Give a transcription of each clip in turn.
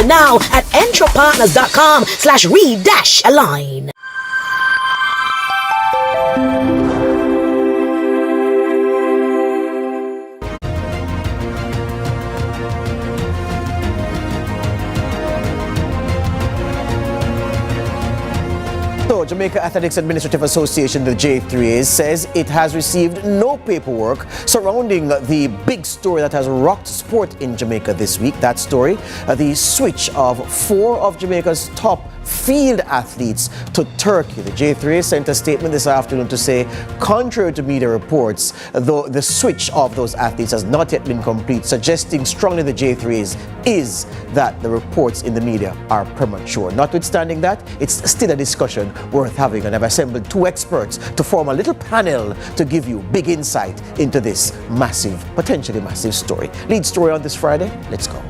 Register now at entropartners.com/read-align. So, Jamaica Athletics Administrative Association, the J3A, says it has received no paperwork surrounding the big story that has rocked sport in Jamaica this week. That story, the switch of 4 of Jamaica's top field athletes to Turkey. The J3A sent a statement this afternoon to say, contrary to media reports, though the switch of those athletes has not yet been complete, suggesting strongly the J3A's is that the reports in the media are premature. Notwithstanding that, it's still a discussion worth having, and I've assembled 2 experts to form a little panel to give you big insight into this massive, potentially massive story. Lead story on this Friday. Let's go.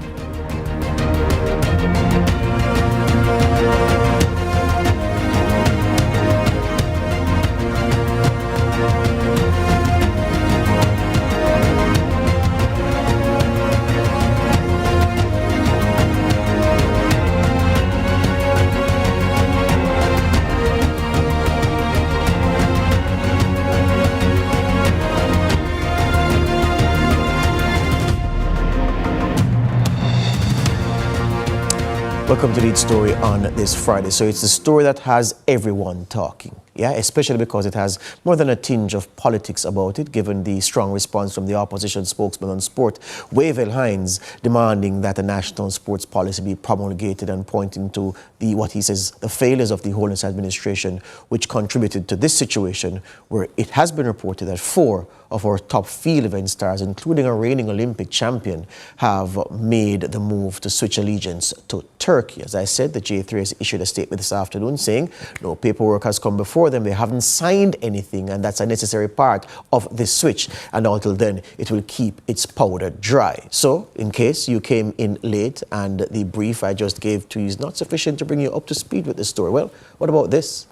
Welcome to Lead Story on this Friday. So it's the story that has everyone talking, yeah, especially because it has more than a tinge of politics about it, given the strong response from the opposition spokesman on sport, Wavell Hines, demanding that a national sports policy be promulgated and pointing to what he says the failures of the Holiness administration, which contributed to this situation where it has been reported that 4 of our top field event stars, including a reigning Olympic champion, have made the move to switch allegiance to Turkey. As I said, the J3 has issued a statement this afternoon saying no paperwork has come before them. They haven't signed anything, and that's a necessary part of this switch. And until then, it will keep its powder dry. So, in case you came in late and the brief I just gave to you is not sufficient to bring you up to speed with this story, well, what about this?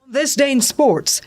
This day in sports,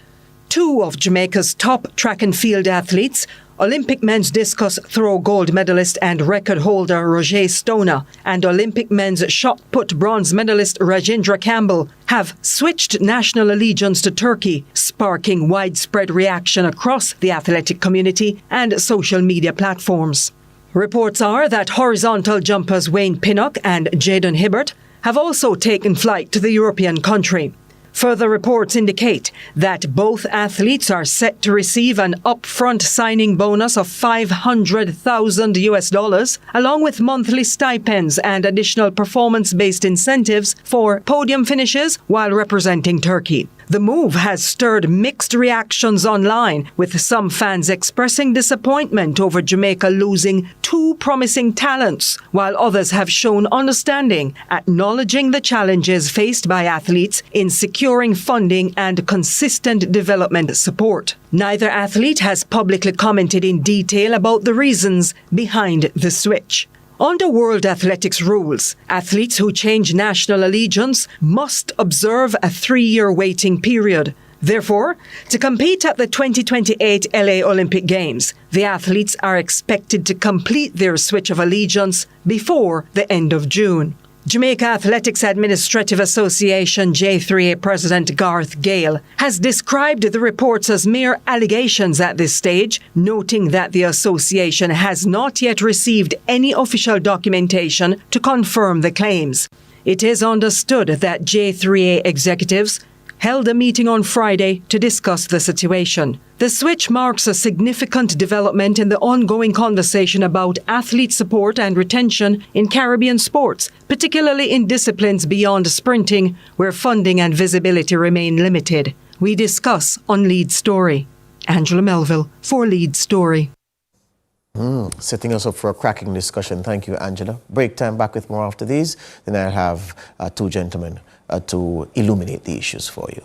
2 of Jamaica's top track and field athletes, Olympic men's discus throw gold medalist and record holder Roger Stoner and Olympic men's shot put bronze medalist Rajendra Campbell, have switched national allegiance to Turkey, sparking widespread reaction across the athletic community and social media platforms. Reports are that horizontal jumpers Wayne Pinnock and Jaden Hibbert have also taken flight to the European country. Further reports indicate that both athletes are set to receive an upfront signing bonus of $500,000, along with monthly stipends and additional performance-based incentives for podium finishes while representing Turkey. The move has stirred mixed reactions online, with some fans expressing disappointment over Jamaica losing 2 promising talents, while others have shown understanding, acknowledging the challenges faced by athletes in securing funding and consistent development support. Neither athlete has publicly commented in detail about the reasons behind the switch. Under World Athletics rules, athletes who change national allegiance must observe a 3-year waiting period. Therefore, to compete at the 2028 LA Olympic Games, the athletes are expected to complete their switch of allegiance before the end of June. Jamaica Athletics Administrative Association J3A President Garth Gale has described the reports as mere allegations at this stage, noting that the association has not yet received any official documentation to confirm the claims. It is understood that J3A executives held a meeting on Friday to discuss the situation. The switch marks a significant development in the ongoing conversation about athlete support and retention in Caribbean sports, particularly in disciplines beyond sprinting, where funding and visibility remain limited. We discuss on Lead Story. Angela Melville for Lead Story. Setting us up for a cracking discussion. Thank you, Angela. Break time, back with more after these. Then I'll have 2 gentlemen to illuminate the issues for you.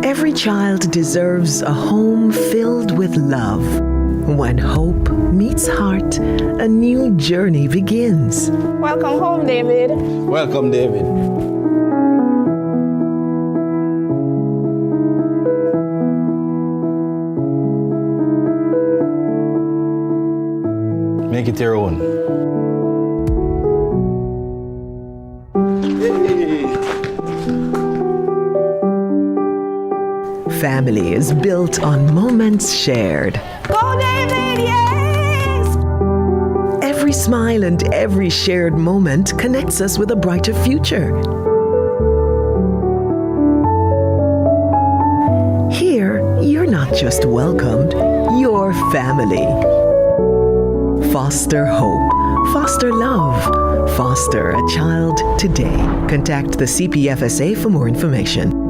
Every child deserves a home filled with love. When hope meets heart, a new journey begins. Welcome home, David. Welcome, David. Make it your own. Family is built on moments shared. Go, David, yes! Every smile and every shared moment connects us with a brighter future. Here, you're not just welcomed, you're family. Foster hope, foster love, foster a child today. Contact the CPFSA for more information.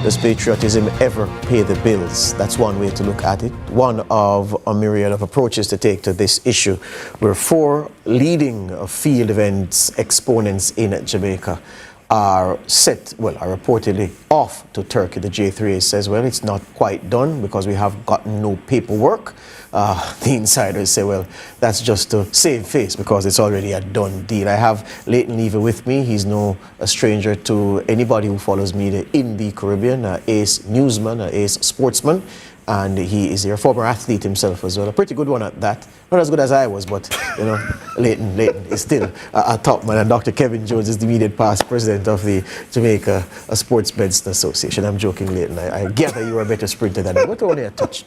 Does patriotism ever pay the bills? That's one way to look at it. One of a myriad of approaches to take to this issue. Where 4 leading field events exponents in Jamaica are reportedly off to Turkey. The J3A says, well, it's not quite done because we have gotten no paperwork. The insiders say, well, that's just to save face because it's already a done deal. I have Leighton Lever with me. He's no stranger to anybody who follows media in the Caribbean, an ace newsman, an ace sportsman, and he is a former athlete himself as well. A pretty good one at that. Not as good as I was, but, you know, Leighton is still a top man. And Dr. Kevin Jones is the immediate past president of the Jamaica Sports Medicine Association. I'm joking, Leighton. I gather you are a better sprinter than me, but only a touch.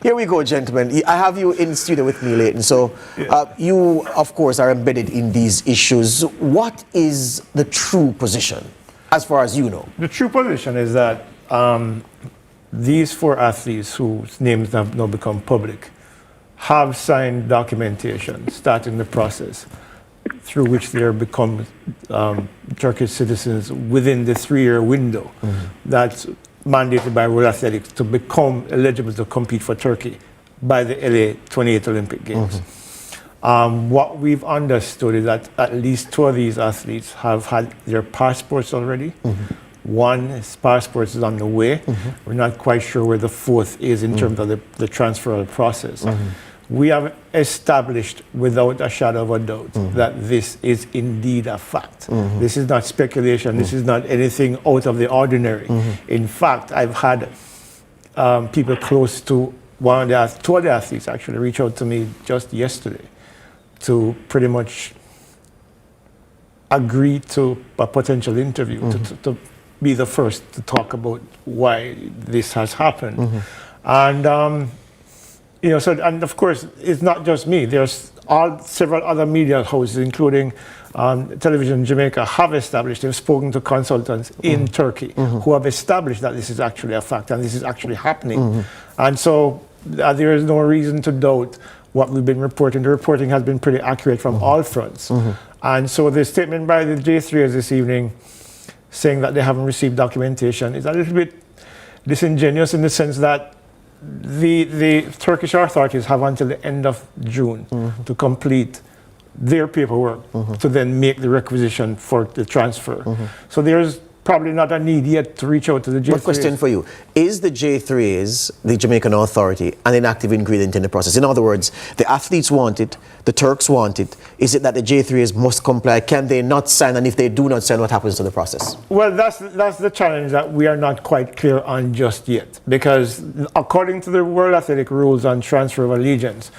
Here we go, gentlemen. I have you in studio with me, Leighton. So you, of course, are embedded in these issues. What is the true position, as far as you know? The true position is that these 4 athletes whose names have now become public have signed documentation starting the process through which they are become Turkish citizens within the 3-year window that's mandated by World Athletics to become eligible to compete for Turkey by the LA 28 Olympic Games. What we've understood is that at least 2 of these athletes have had their passports already. One's passport is on the way. We're not quite sure where the 4th is in terms of the transfer process. We have established without a shadow of a doubt that this is indeed a fact. This is not speculation. This is not anything out of the ordinary. In fact, I've had people close to 2 of the athletes actually reach out to me just yesterday to pretty much agree to a potential interview, to be the first to talk about why this has happened. And you know, and of course, it's not just me. There's several other media houses, including Television Jamaica, they've spoken to consultants in Turkey who have established that this is actually a fact and this is actually happening. And so there is no reason to doubt what we've been reporting. The reporting has been pretty accurate from all fronts. And so the statement by the J3 this evening saying that they haven't received documentation is a little bit disingenuous in the sense that the Turkish authorities have until the end of June to complete their paperwork to then make the requisition for the transfer. So there's probably not a need yet to reach out to the J3As. One question for you. Is the J3As, the Jamaican Authority, an inactive ingredient in the process? In other words, the athletes want it, the Turks want it. Is it that the J3As must comply? Can they not sign? And if they do not sign, what happens to the process? Well, that's the challenge that we are not quite clear on just yet. Because according to the World Athletic rules on transfer of allegiance,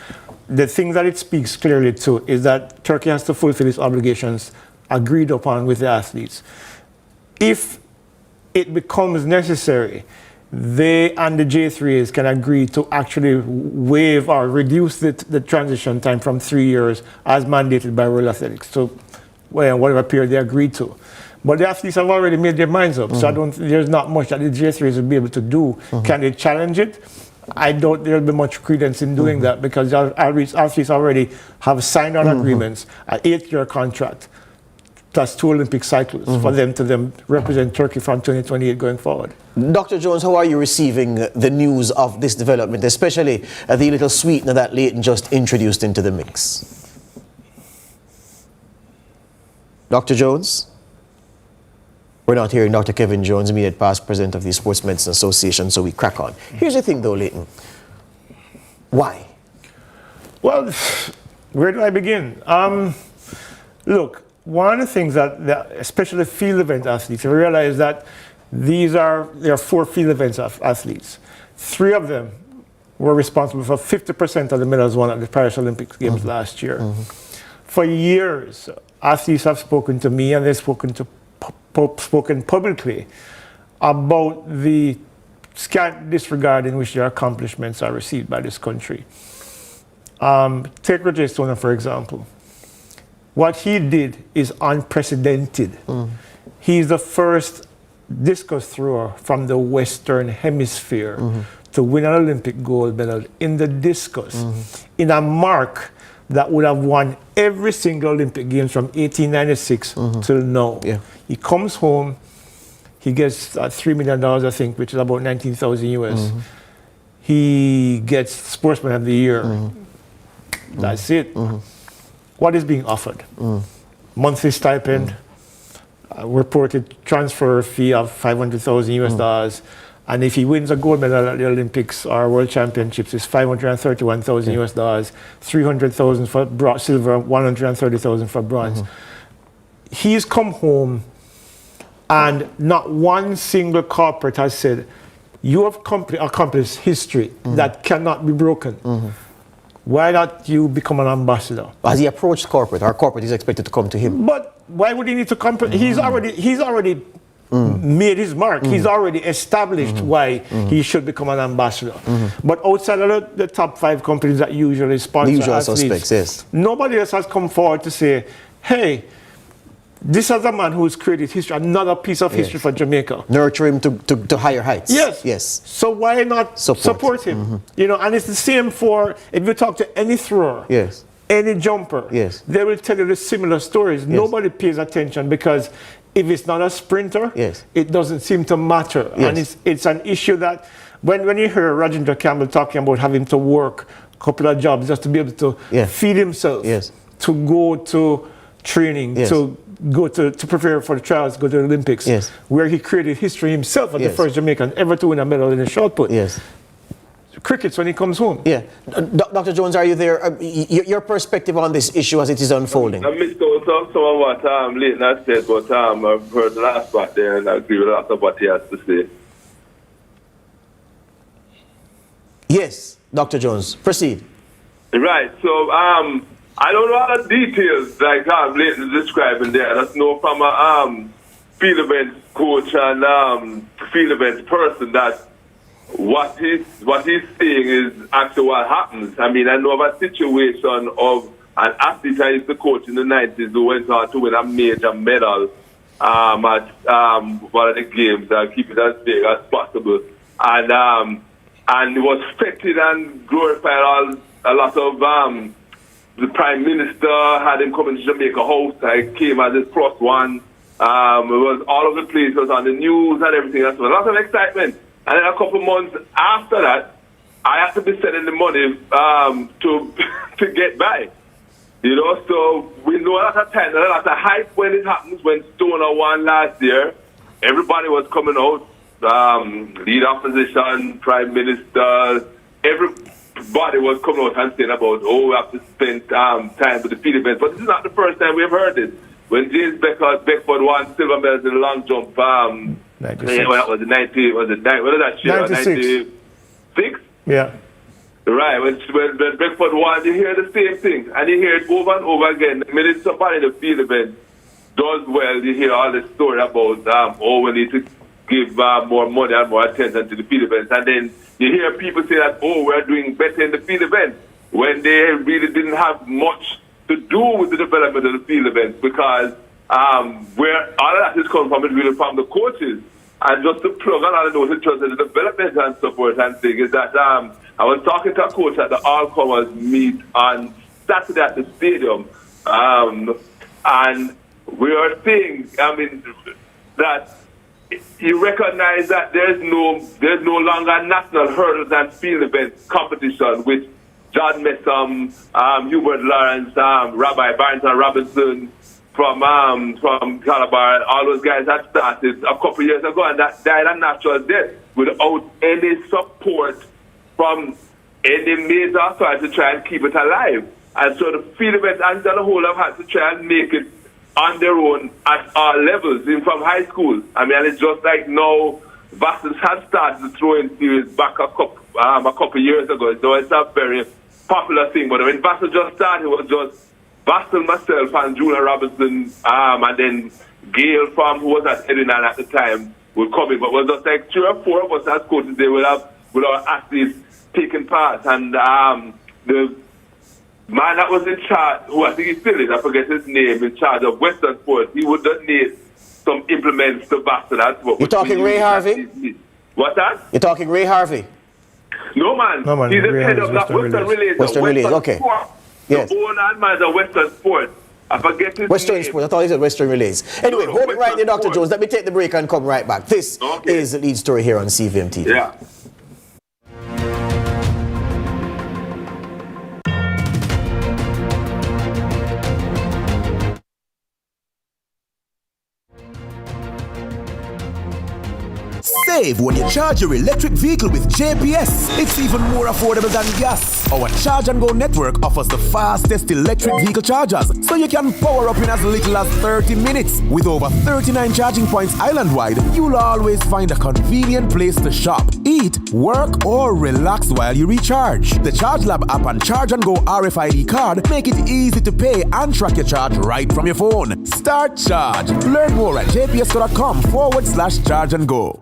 the thing that it speaks clearly to is that Turkey has to fulfill its obligations agreed upon with the athletes. If it becomes necessary, they and the J3As can agree to actually waive or reduce the transition time from 3 years as mandated by World Athletics to whatever period they agreed to. But the athletes have already made their minds up, so there's not much that the J3As will be able to do. Can they challenge it? I doubt there'll be much credence in doing that because the athletes already have signed on agreements, an 8-year contract, plus 2 Olympic cycles for them to represent Turkey from 2028 going forward. Dr. Jones, how are you receiving the news of this development, especially the little sweetener that Leighton just introduced into the mix? Dr. Jones? We're not hearing Dr. Kevin Jones, immediate past president of the Sports Medicine Association, so we crack on. Here's the thing though, Leighton. Why? Well, where do I begin? Look, one of the things that especially field event athletes, I realize that there are 4 field events athletes. 3 of them were responsible for 50% of the medals won at the Paris Olympic Games last year. For years, athletes have spoken to me and they've spoken publicly about the scant disregard in which their accomplishments are received by this country. Take Roger Stoner, for example. What he did is unprecedented. He's the first discus thrower from the Western Hemisphere to win an Olympic gold medal in the discus in a mark that would have won every single Olympic Games from 1896 till now. Yeah. He comes home, he gets $3 million, I think, which is about 19,000 US. He gets Sportsman of the Year. That's it. What is being offered? Monthly stipend, reported transfer fee of 500,000 US dollars. And if he wins a gold medal at the Olympics or World Championships, it's 531,000 US dollars, 300,000 for silver, 130,000 for bronze. He's come home and not one single corporate has said, you have accomplished history that cannot be broken. Why not you become an ambassador? Has he approached corporate? Our corporate is expected to come to him. But why would he need to come? He's already made his mark. He's already established why he should become an ambassador. But outside of the top 5 companies that usually sponsor the usual athletes, suspects, yes. Nobody else has come forward to say, hey, this is a man who's created history, another piece of history for Jamaica. Nurture him to higher heights. Yes. So why not support him? You know, and it's the same for, if you talk to any thrower, any jumper, they will tell you the similar stories. Nobody pays attention because if it's not a sprinter, it doesn't seem to matter. And it's an issue that when you hear Rajendra Campbell talking about having to work a couple of jobs just to be able to feed himself, to go to training, to go to prepare for the trials, go to the Olympics, where he created history himself as the first Jamaican ever to win a medal in a shot put. Crickets when he comes home. Dr. Jones, are you there? Your perspective on this issue as it is unfolding? I missed some of what Leighton has said, but I've heard the last part there and I agree with a lot of what he has to say. Yes, Dr. Jones, proceed. Right, so I don't know all the details like Leighton is describing there. That's no from a field events coach and field events person that what he's saying is actually what happens. I mean, I know of a situation of an athlete I used to coach in the 90s who went on to win a major medal at one of the games. I'll keep it as big as possible. And it was feted and glorified a lot of the Prime Minister had him come into Jamaica House. I came as his plus one. It was all over the place. It was on the news and everything. That's a lot of excitement. And then a couple months after that, I had to be sending the money to get by. You know, so we know a lot of time, a lot of hype when it happens. When Stoner won last year, everybody was coming out, lead opposition, Prime Minister, everybody was coming out and saying about, we have to spend time with the field events. But this is not the first time we've heard it. When James Beckford won silver medals in the long jump, 96. What was it, 90? Was it 90? What is that year? 96? Yeah. Right. When Beckford won, you hear the same thing. And you hear it over and over again. The minute somebody in the field event does well, you hear all this story about, we need to give more money and more attention to the field events. And then you hear people say that, we're doing better in the field events, when they really didn't have much to do with the development of the field events, because where all of that is coming from is really from the coaches. And just to plug on all of those in terms of the development and support and things, is that I was talking to a coach at the All-Comers meet on Saturday at the stadium, and we are saying, that you recognize that there's no longer national hurdles and field events competition with John Messam, Hubert Lawrence, Rabbi Barrington Robinson, from Calabar, all those guys that started a couple years ago and that died a natural death without any support from any major authority to try and keep it alive. And so the field events as a whole have had to try and make it on their own at all levels, even from high school. I mean, it's just like now, Vassals had started the throwing series back a couple years ago, so it's a very popular thing. But when Vassal just started, it was just Vassal, myself, and Junior Robinson, and then Gail from, who was at Edinburgh at the time, would come in. But it was just like 3 or 4 of us as coaches, they would have with our athletes taking part. And the man that was in charge, who I think he still is, I forget his name, in charge of Western Sports, he would donate some implements to Vassal. That's what You're talking Ray Harvey? What's that? You're talking Ray Harvey? No, man. No, man. He's the Ray head Harvey's of that Western Relays. Western Relays, okay. Sport. Yes. The owner man of Western Sports. I forget his Western name. Sports. I thought he said Western Relays. Anyway, No, hold it right there, Dr. Western Jones. Let me take the break and come right back. This is the lead story here on CVM TV. Yeah. Save when you charge your electric vehicle with JPS. It's even more affordable than gas. Our Charge and Go network offers the fastest electric vehicle chargers, so you can power up in as little as 30 minutes. With over 39 charging points island-wide, you'll always find a convenient place to shop, eat, work, or relax while you recharge. The Charge Lab app and Charge and Go RFID card make it easy to pay and track your charge right from your phone. Start charge. Learn more at jps.com/charge and go.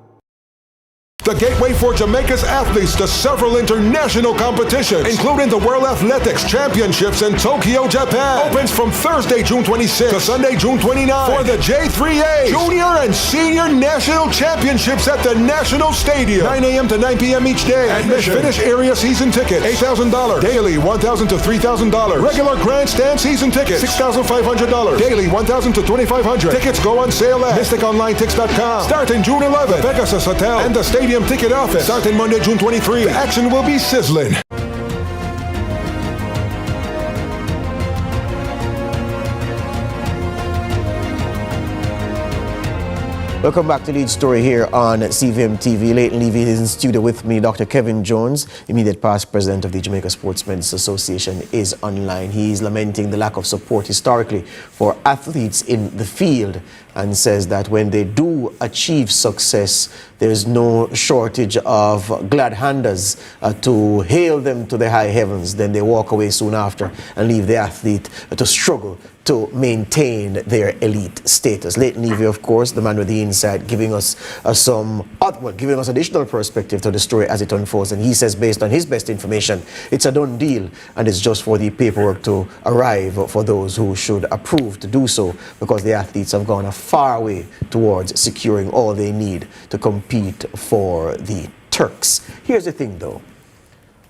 The gateway for Jamaica's athletes to several international competitions, including the World Athletics Championships in Tokyo, Japan, opens from Thursday, June 26 to Sunday, June 29 for the J3A Junior and Senior National Championships at the National Stadium, 9 a.m. to 9 p.m. each day. Admission, finish area season tickets, $8,000. Daily, $1,000 to $3,000. Regular grandstand season tickets, $6,500. Daily, $1,000 to $2,500. Tickets go on sale at MysticOnlineTix.com. Starting June 11, Pegasus Hotel and the Stadium Ticket Office. Starting Monday, June 23. The action will be sizzling. Welcome back to Lead Story here on CVM TV. Leighton Levy is in studio with me. Dr. Kevin Jones, immediate past president of the Jamaica Sportsmen's Association, is online. He is lamenting the lack of support historically for athletes in the field and says that when they do achieve success, there's no shortage of glad handers to hail them to the high heavens. Then they walk away soon after and leave the athlete to struggle to maintain their elite status. Leighton Levy, of course, the man with the insight, giving us giving us additional perspective to the story as it unfolds. And he says, based on his best information, it's a done deal, and it's just for the paperwork to arrive for those who should approve to do so, because the athletes have gone a far way towards securing all they need to compete for the Turks. Here's the thing, though.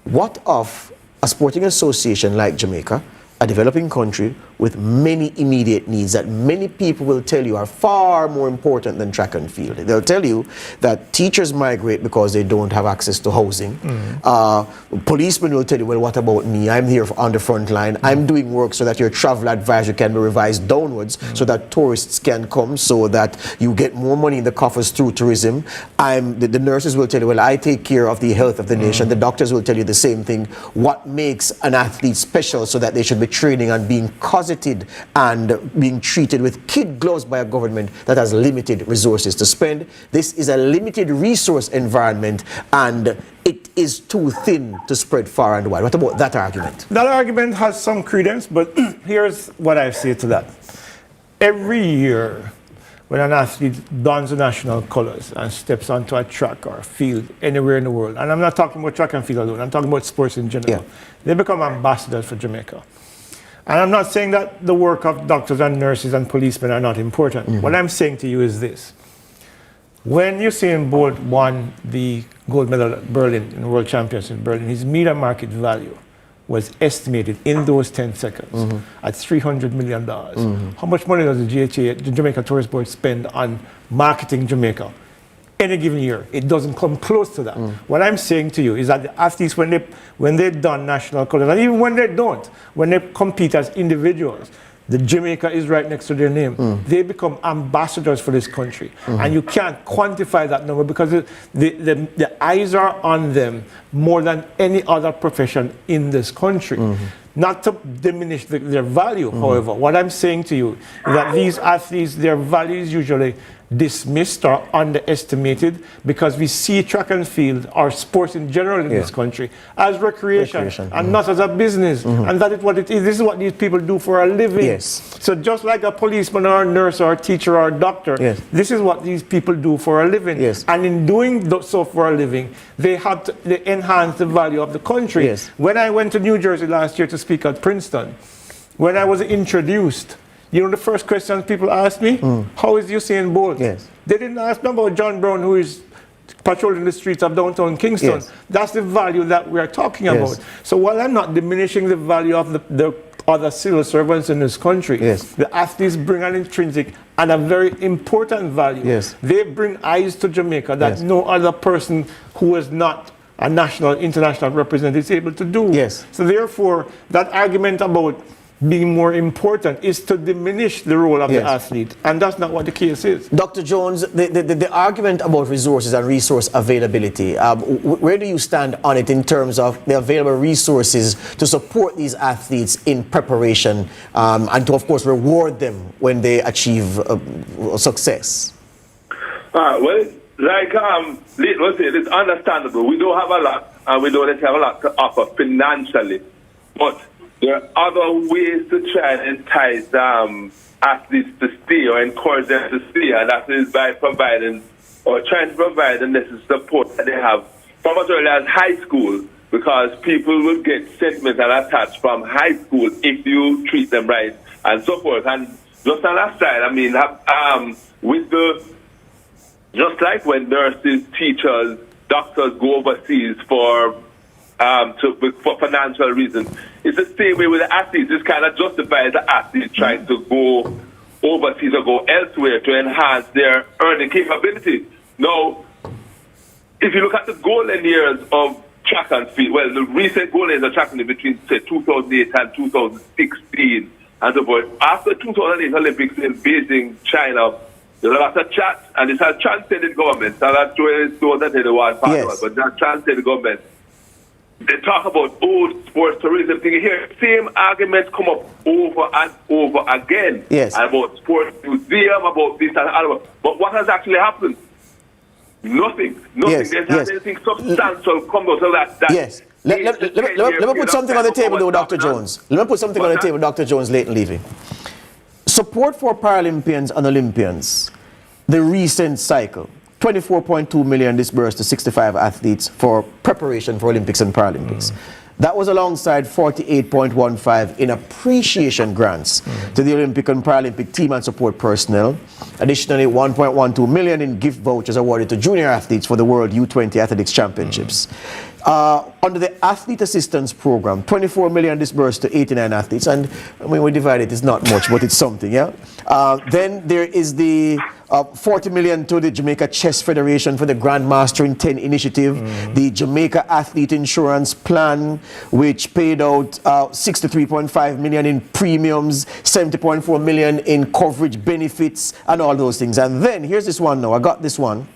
What of a sporting association like Jamaica, a developing country with many immediate needs that many people will tell you are far more important than track and field? They'll tell you that teachers migrate because they don't have access to housing. Policemen will tell you, well, what about me? I'm here on the front line. I'm doing work so that your travel advisory can be revised downwards so that tourists can come, so that you get more money in the coffers through tourism. The nurses will tell you, well, I take care of the health of the nation. The doctors will tell you the same thing. What makes an athlete special so that they should be training and being cosseted and being treated with kid gloves by a government that has limited resources to spend? This is a limited resource environment, and it is too thin to spread far and wide. What about that argument? That argument has some credence, but here's what I say to that. Every year, when an athlete dons the national colors and steps onto a track or a field anywhere in the world, and I'm not talking about track and field alone, I'm talking about sports in general, they become ambassadors for Jamaica. And I'm not saying that the work of doctors and nurses and policemen are not important. What I'm saying to you is this. When Usain Bolt won the gold medal at Berlin, in the World Championships in Berlin, his media market value was estimated in those 10 seconds at $300 million. How much money does the Jamaica Tourist Board spend on marketing Jamaica? Any given year, it doesn't come close to that. What I'm saying to you is that the athletes, when they done national colors, and even when they don't, when they compete as individuals, the Jamaica is right next to their name. They become ambassadors for this country. And you can't quantify that number because the eyes are on them more than any other profession in this country. Not to diminish their value, however, what I'm saying to you is that these athletes, their value is usually dismissed or underestimated because we see track and field or sports in general in this country as recreation. And not as a business. And that is what it is. This is what these people do for a living. So just like a policeman or a nurse or a teacher or a doctor, this is what these people do for a living. And in doing so for a living, they have to enhance the value of the country. When I went to New Jersey last year to speak at Princeton, when I was introduced, you know the first question people asked me? How is Usain Bolt? They didn't ask me about John Brown, who is patrolling the streets of downtown Kingston. That's the value that we are talking about. So while I'm not diminishing the value of the other civil servants in this country, the athletes bring an intrinsic and a very important value. They bring eyes to Jamaica that no other person who is not a national, international representative is able to do. So therefore, that argument about being more important is to diminish the role of the athlete, and that's not what the case is. Dr. Jones, the argument about resources and resource availability, where do you stand on it in terms of the available resources to support these athletes in preparation and to, of course, reward them when they achieve success? Well, like it's understandable. We don't have a lot, and we don't have a lot to offer financially, but there are other ways to try and entice athletes to stay or encourage them to stay, and that is by providing or trying to provide the necessary support that they have from as early as high school, because people will get sentimental attached from high school if you treat them right and so forth. And just on that side, I mean, just like when nurses, teachers, doctors go overseas for financial reasons, it's the same way with the athletes. This kind of justifies the athletes trying to go overseas or go elsewhere to enhance their earning capability. Now, if you look at the golden years of track and field, well, the recent golden years of track and field between, say, 2008 and 2016 and so forth. After 2008 Olympics in Beijing, China, there was a lot of chat, and it has transcended governments. And that's where it's so that they want part of it, but that transcended government. They talk about old sports tourism thing. You hear same arguments come up over and over again about sports museum, about this and that. But what has actually happened? Nothing. There's not anything substantial come out of that. Let me put something on the table, though, Dr. Jones. Let me put something on the table, Dr. Jones, late and leaving. Support for Paralympians and Olympians. The recent cycle. 24.2 million disbursed to 65 athletes for preparation for Olympics and Paralympics. That was alongside 48.15 in appreciation grants to the Olympic and Paralympic team and support personnel. Additionally, 1.12 million in gift vouchers awarded to junior athletes for the World U20 Athletics Championships. Under the Athlete Assistance Program, 24 million disbursed to 89 athletes. And when we divide it, it's not much, but it's something, Then there is the 40 million to the Jamaica Chess Federation for the Grandmaster in 10 initiative, the Jamaica Athlete Insurance Plan, which paid out 63.5 million in premiums, 70.4 million in coverage benefits, and all those things. And then here's this one now. I got this one.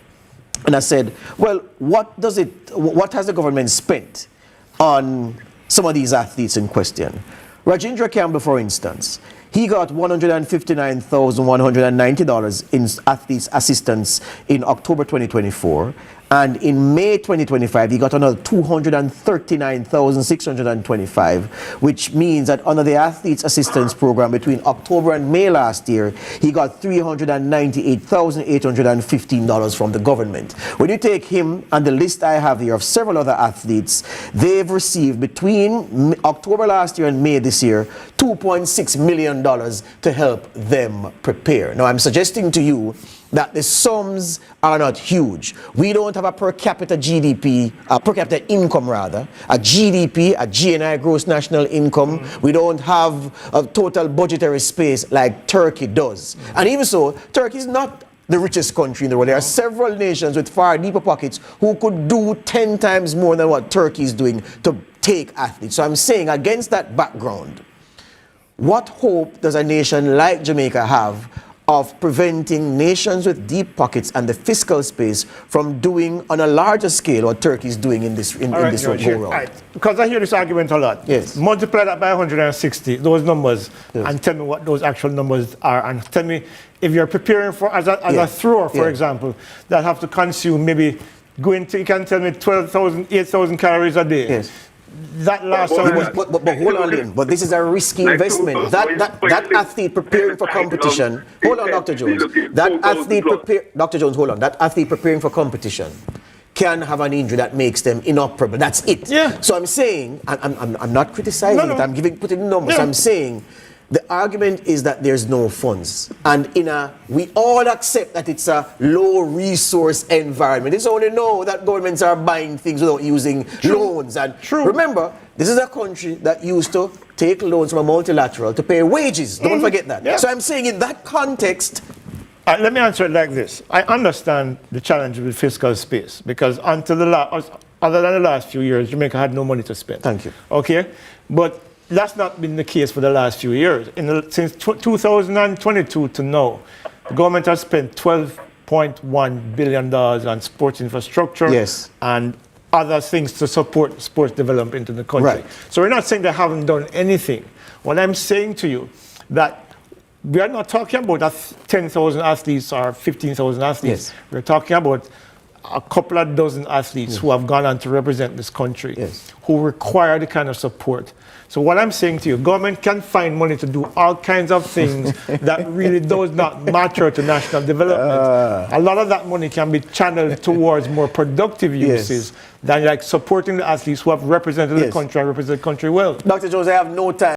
And I said, well, what has the government spent on some of these athletes in question? Rajendra Campbell, for instance, he got $159,190 in athletes assistance in October 2024. And in May 2025, he got another $239,625, which means that under the Athletes Assistance Program between October and May last year, he got $398,815 from the government. When you take him and the list I have here of several other athletes, they've received between October last year and May this year, $2.6 million to help them prepare. Now, I'm suggesting to you that the sums are not huge. We don't have a per capita GDP, per capita income rather, a GDP, a GNI, gross national income. We don't have a total budgetary space like Turkey does. And even so, Turkey is not the richest country in the world. There are several nations with far deeper pockets who could do 10 times more than what Turkey is doing to take athletes. So I'm saying against that background, what hope does a nation like Jamaica have of preventing nations with deep pockets and the fiscal space from doing on a larger scale what Turkey is doing in this George, go-round? right. Because I hear this argument a lot. Yes. Multiply that by 160, those numbers, Yes. and tell me what those actual numbers are, and tell me if you're preparing for, as a thrower, for example, that have to consume maybe, you can tell me 12,000, 8,000 calories a day. Yes. That lasts But hold on, Liam. But this is a risky investment. That athlete preparing for competition. Hold on, Dr. Jones. Dr. Jones, hold on. That athlete preparing for competition can have an injury that makes them inoperable. That's it. Yeah. So I'm saying, I'm not criticizing it. I'm putting numbers. Yeah. I'm saying the argument is that there's no funds. And we all accept that it's a low resource environment. It's only now that governments are buying things without using loans. And remember, this is a country that used to take loans from a multilateral to pay wages. Don't forget that. Yeah. So I'm saying in that context, let me answer it like this. I understand the challenge with fiscal space because other than the last few years, Jamaica had no money to spend. Thank you. Okay? But that's not been the case for the last few years. Since 2022 to now, the government has spent $12.1 billion on sports infrastructure and other things to support sports development in the country. Right. So we're not saying they haven't done anything. What I'm saying to you, that we are not talking about 10,000 athletes or 15,000 athletes. Yes. We're talking about a couple of dozen athletes who have gone on to represent this country, who require the kind of support. So what I'm saying to you, government can find money to do all kinds of things that really does not matter to national development. A lot of that money can be channeled towards more productive uses than like supporting the athletes who have represented the country and represented the country well. Dr. Jones, I have no time.